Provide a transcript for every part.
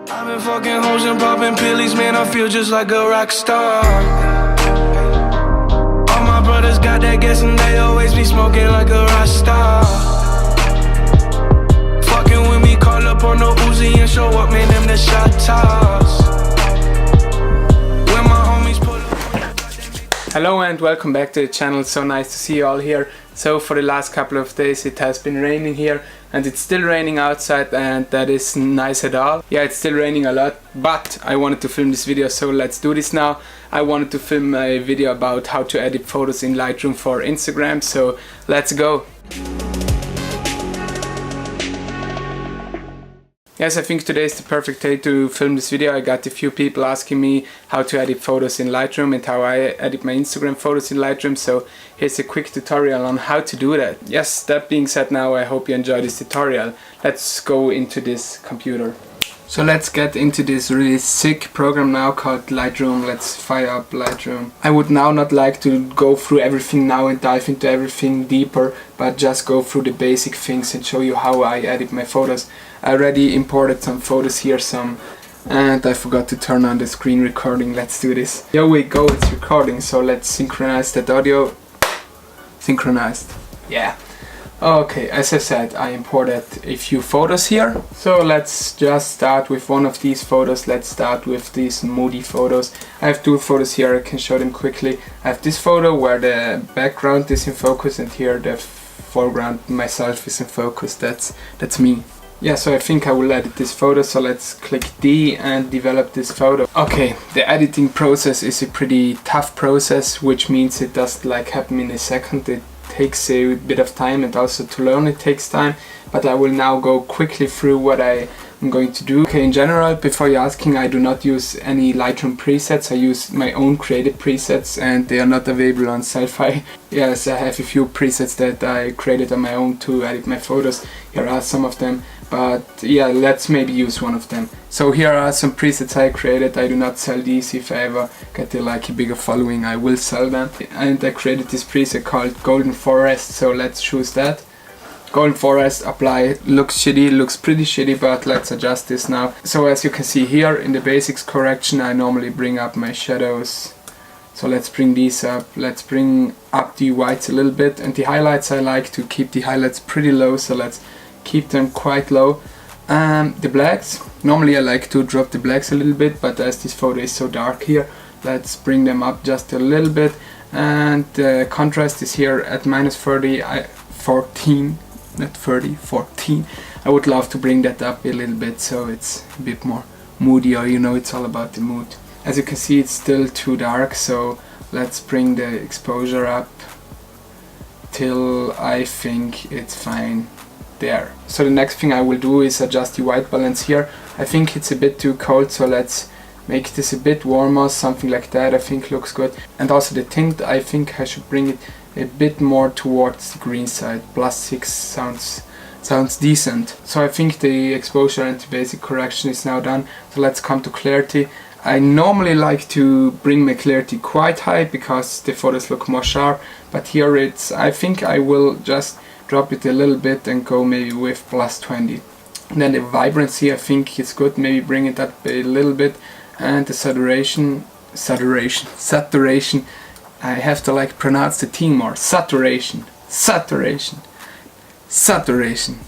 I've been fucking hoes and popping pillies, man, I feel just like a rock star. All my brothers got that gas and they always be smoking like a rock star. Fucking with me, call up on the Uzi and show up, man, them the shot toss. When my homies pull up. Hello and welcome back to the channel. So nice to see you all here. So for the last couple of days it has been raining here and it's still raining outside, and that is nice at all. Yeah, it's still raining a lot, but I wanted to film this video, so let's do this now. I wanted to film a video about how to edit photos in Lightroom for Instagram, so let's go. Yes, I think today is the perfect day to film this video. I got a few people asking me how to edit photos in Lightroom and how I edit my Instagram photos in Lightroom, so here's a quick tutorial on how to do that. Yes, that being said, now I hope you enjoy this tutorial. Let's go into this computer. So let's get into this really sick program now called Lightroom. Let's fire up Lightroom. I would now not like to go through everything now and dive into everything deeper, but just go through the basic things and show you how I edit my photos. I already imported some photos here, and I forgot to turn on the screen recording. Let's do this. Here we go, it's recording, so let's synchronize that audio. Synchronized. Yeah. Okay, as I said, I imported a few photos here. So let's just start with one of these photos. Let's start with these moody photos. I have two photos here, I can show them quickly. I have this photo where the background is in focus, and here the foreground, myself, is in focus. That's me. Yeah, so I think I will edit this photo, so let's click D and develop this photo. Okay, the editing process is a pretty tough process, which means it doesn't like happen in a second. It takes a bit of time, and also to learn it takes time, but I will now go quickly through what I am going to do. Okay, in general, before you're asking, I do not use any Lightroom presets. I use my own created presets, and they are not available on Selfie. Yes, I have a few presets that I created on my own to edit my photos. Here are some of them, but yeah, let's maybe use one of them. So here are some presets I created. I do not sell these. If I ever get a bigger following, I will sell them. And I created this preset called Golden Forest, so let's choose that. Golden Forest, apply. Looks shitty, looks pretty shitty, but let's adjust this now. So as you can see here in the basics correction, I normally bring up my shadows. So let's bring these up. Let's bring up the whites a little bit, and the highlights, I like to keep the highlights pretty low, so let's keep them quite low. The blacks, normally I like to drop the blacks a little bit, but as this photo is so dark here, let's bring them up just a little bit. And the contrast is here at -30, 14, not 30, 14. I would love to bring that up a little bit so it's a bit more moody, or you know, it's all about the mood. As you can see, it's still too dark, so let's bring the exposure up till I think it's fine. There. So the next thing I will do is adjust the white balance here. I think it's a bit too cold, so let's make this a bit warmer, something like that. I think looks good. And also the tint, I think I should bring it a bit more towards the green side. +6 sounds decent. So I think the exposure and the basic correction is now done. So let's come to clarity. I normally like to bring my clarity quite high because the photos look more sharp, but here I think I will just drop it a little bit and go maybe with +20. And then the vibrancy, I think it's good, maybe bring it up a little bit. And the saturation, I have to pronounce the T more. Saturation,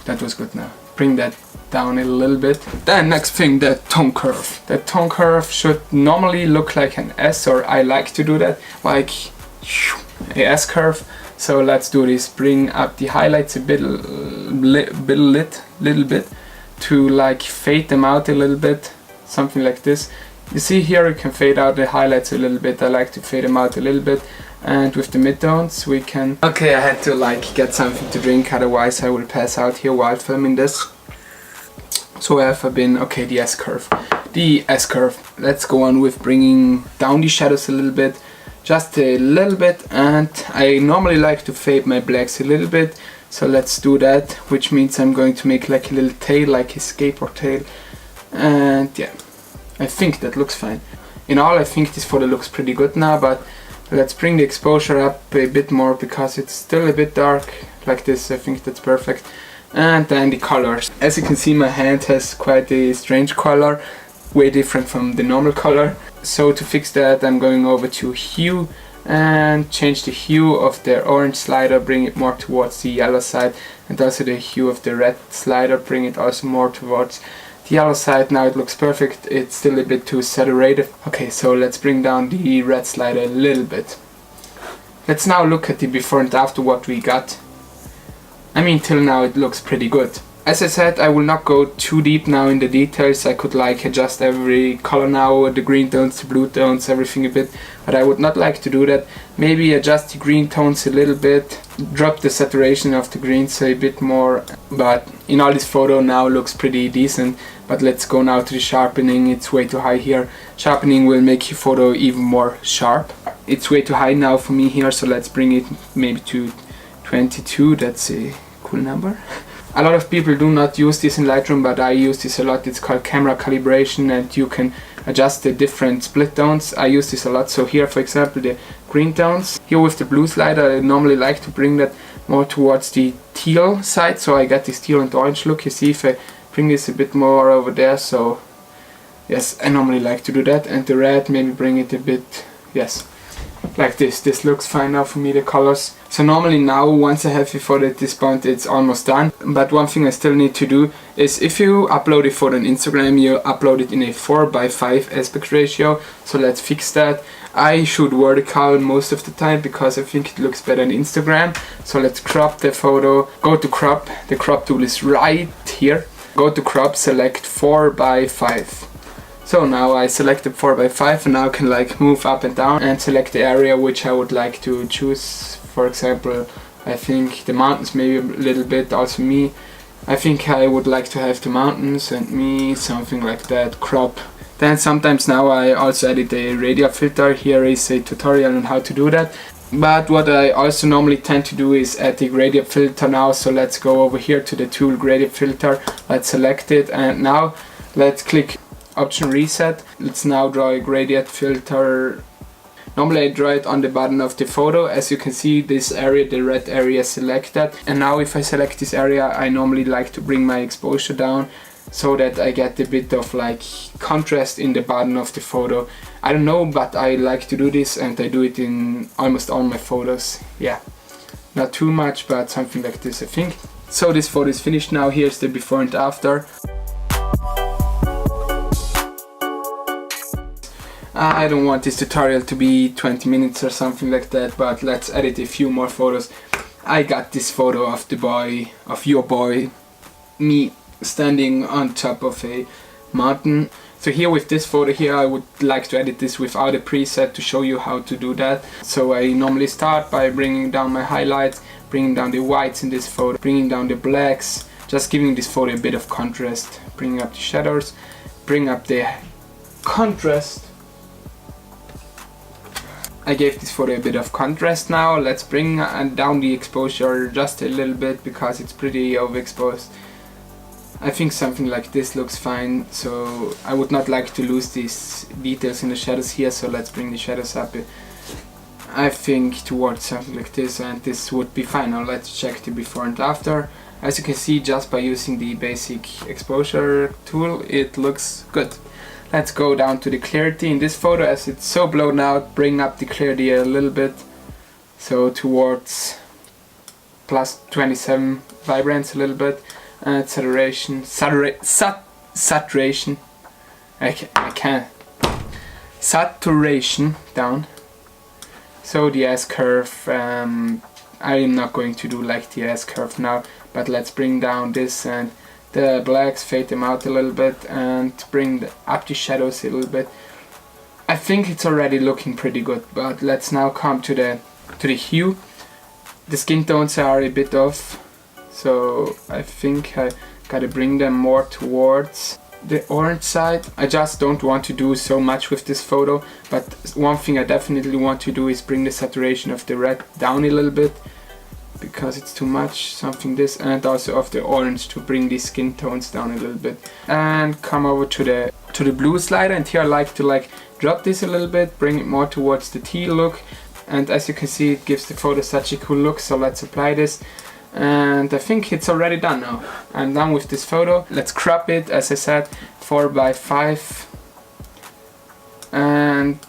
that was good now. Bring that down a little bit. Then next thing, the tone curve. The tone curve should normally look like an S, or I like to do that, like a S curve. So let's do this. Bring up the highlights a little bit to fade them out a little bit, something like this. You see here, you can fade out the highlights a little bit. I like to fade them out a little bit. And with the midtones we can... Okay, I had to get something to drink, otherwise I will pass out here while filming this. So where have I been? Okay, the S curve. The S curve. Let's go on with bringing down the shadows a little bit. Just a little bit, and I normally like to fade my blacks a little bit, so let's do that, which means I'm going to make a little tail, like a skateboard tail, and yeah, I think that looks fine. In all, I think this photo looks pretty good now, but let's bring the exposure up a bit more because it's still a bit dark, like this. I think that's perfect. And then the colors. As you can see, my hand has quite a strange color. way different from the normal color. So to fix that, I'm going over to hue and change the hue of the orange slider, bring it more towards the yellow side, and also the hue of the red slider, bring it also more towards the yellow side. Now it looks perfect. It's still a bit too saturated. Okay, so let's bring down the red slider a little bit. Let's now look at the before and after what we got. I mean, till now it looks pretty good. As I said, I will not go too deep now in the details. I could like adjust every color now, the green tones, the blue tones, everything a bit, but I would not like to do that. Maybe adjust the green tones a little bit, drop the saturation of the greens a bit more, but in all this photo now looks pretty decent. But let's go now to the sharpening. It's way too high here. Sharpening will make your photo even more sharp. It's way too high now for me here, so let's bring it maybe to 22. That's a cool number. A lot of people do not use this in Lightroom, but I use this a lot. It's called camera calibration, and you can adjust the different split tones. I use this a lot. So here, for example, the green tones. Here with the blue slider, I normally like to bring that more towards the teal side, so I get this teal and orange look. You see, if I bring this a bit more over there, so yes, I normally like to do that. And the red, maybe bring it a bit, yes, like this. This looks fine now for me, the colors. So normally now, once I have a photo at this point, it's almost done. But one thing I still need to do is, if you upload a photo on Instagram, you upload it in a 4:5 aspect ratio. So let's fix that. I shoot vertical most of the time because I think it looks better on Instagram. So let's crop the photo. Go to crop. The crop tool is right here. Go to crop, select 4:5. So now I selected 4:5, and now I can like move up and down and select the area which I would like to choose. For example, I think the mountains maybe a little bit, also me. I think I would like to have the mountains and me, something like that, crop. Then sometimes now I also edit a radial filter. Here is a tutorial on how to do that. But what I also normally tend to do is add the gradient filter now. So let's go over here to the tool gradient filter. Let's select it, and now let's click option reset. Let's now draw a gradient filter. Normally I draw it on the bottom of the photo. As you can see, this area, the red area, selected. And now if I select this area, I normally like to bring my exposure down so that I get a bit of like contrast in the bottom of the photo. I don't know, but I like to do this, and I do it in almost all my photos. Yeah, not too much, but something like this, I think. So this photo is finished now. Here's the before and after. I don't want this tutorial to be 20 minutes or something like that, but let's edit a few more photos. I got this photo of the boy, of your boy, me standing on top of a mountain. So here with this photo here, I would like to edit this without a preset to show you how to do that. So I normally start by bringing down my highlights, bringing down the whites in this photo, bringing down the blacks, just giving this photo a bit of contrast, bringing up the shadows, bring up the contrast. I gave this photo a bit of contrast now. Let's bring down the exposure just a little bit because it's pretty overexposed. I think something like this looks fine, so I would not like to lose these details in the shadows here, so let's bring the shadows up. I think towards something like this, and this would be fine. Now let's check the before and after. As you can see, just by using the basic exposure tool, it looks good. Let's go down to the clarity in this photo. As it's so blown out, bring up the clarity a little bit, so towards plus 27 vibrance a little bit, and saturation down. So the S-curve, I am not going to do like the S-curve now, but let's bring down this, and the blacks, fade them out a little bit, and bring up the shadows a little bit. I think it's already looking pretty good, but let's now come to the hue. The skin tones are a bit off, so I think I gotta bring them more towards the orange side. I just don't want to do so much with this photo, but one thing I definitely want to do is bring the saturation of the red down a little bit, because it's too much, something this, and also of the orange to bring these skin tones down a little bit. And come over to the blue slider, and here I like to drop this a little bit, bring it more towards the teal look, and as you can see, it gives the photo such a cool look. So let's apply this, and I think it's already done now. I'm done with this photo. Let's crop it, as I said, 4:5. And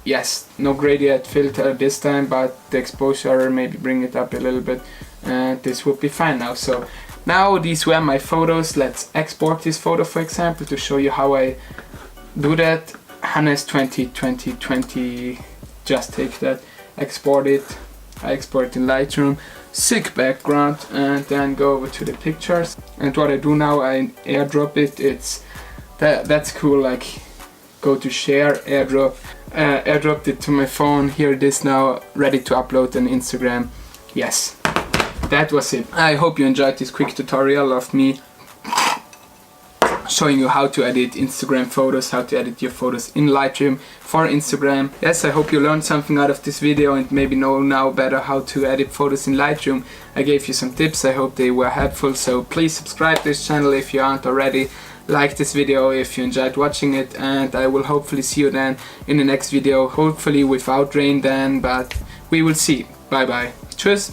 yes, no gradient filter this time, but the exposure, maybe bring it up a little bit, and this will be fine now. So now these were my photos. Let's export this photo, for example, to show you how I do that. Hannes 2020, just take that, export it. I export in Lightroom, sick background, and then go over to the pictures. And what I do now, I airdrop it. It's that's cool. Like, go to share, airdropped it to my phone. Here it is now, ready to upload on Instagram. Yes, that was it. I hope you enjoyed this quick tutorial of me showing you how to edit Instagram photos, how to edit your photos in Lightroom for Instagram. Yes, I hope you learned something out of this video and maybe know now better how to edit photos in Lightroom. I gave you some tips, I hope they were helpful, so please subscribe to this channel if you aren't already. Like this video if you enjoyed watching it, and I will hopefully see you then in the next video, hopefully without rain then, but we will see. Bye bye. Tschüss.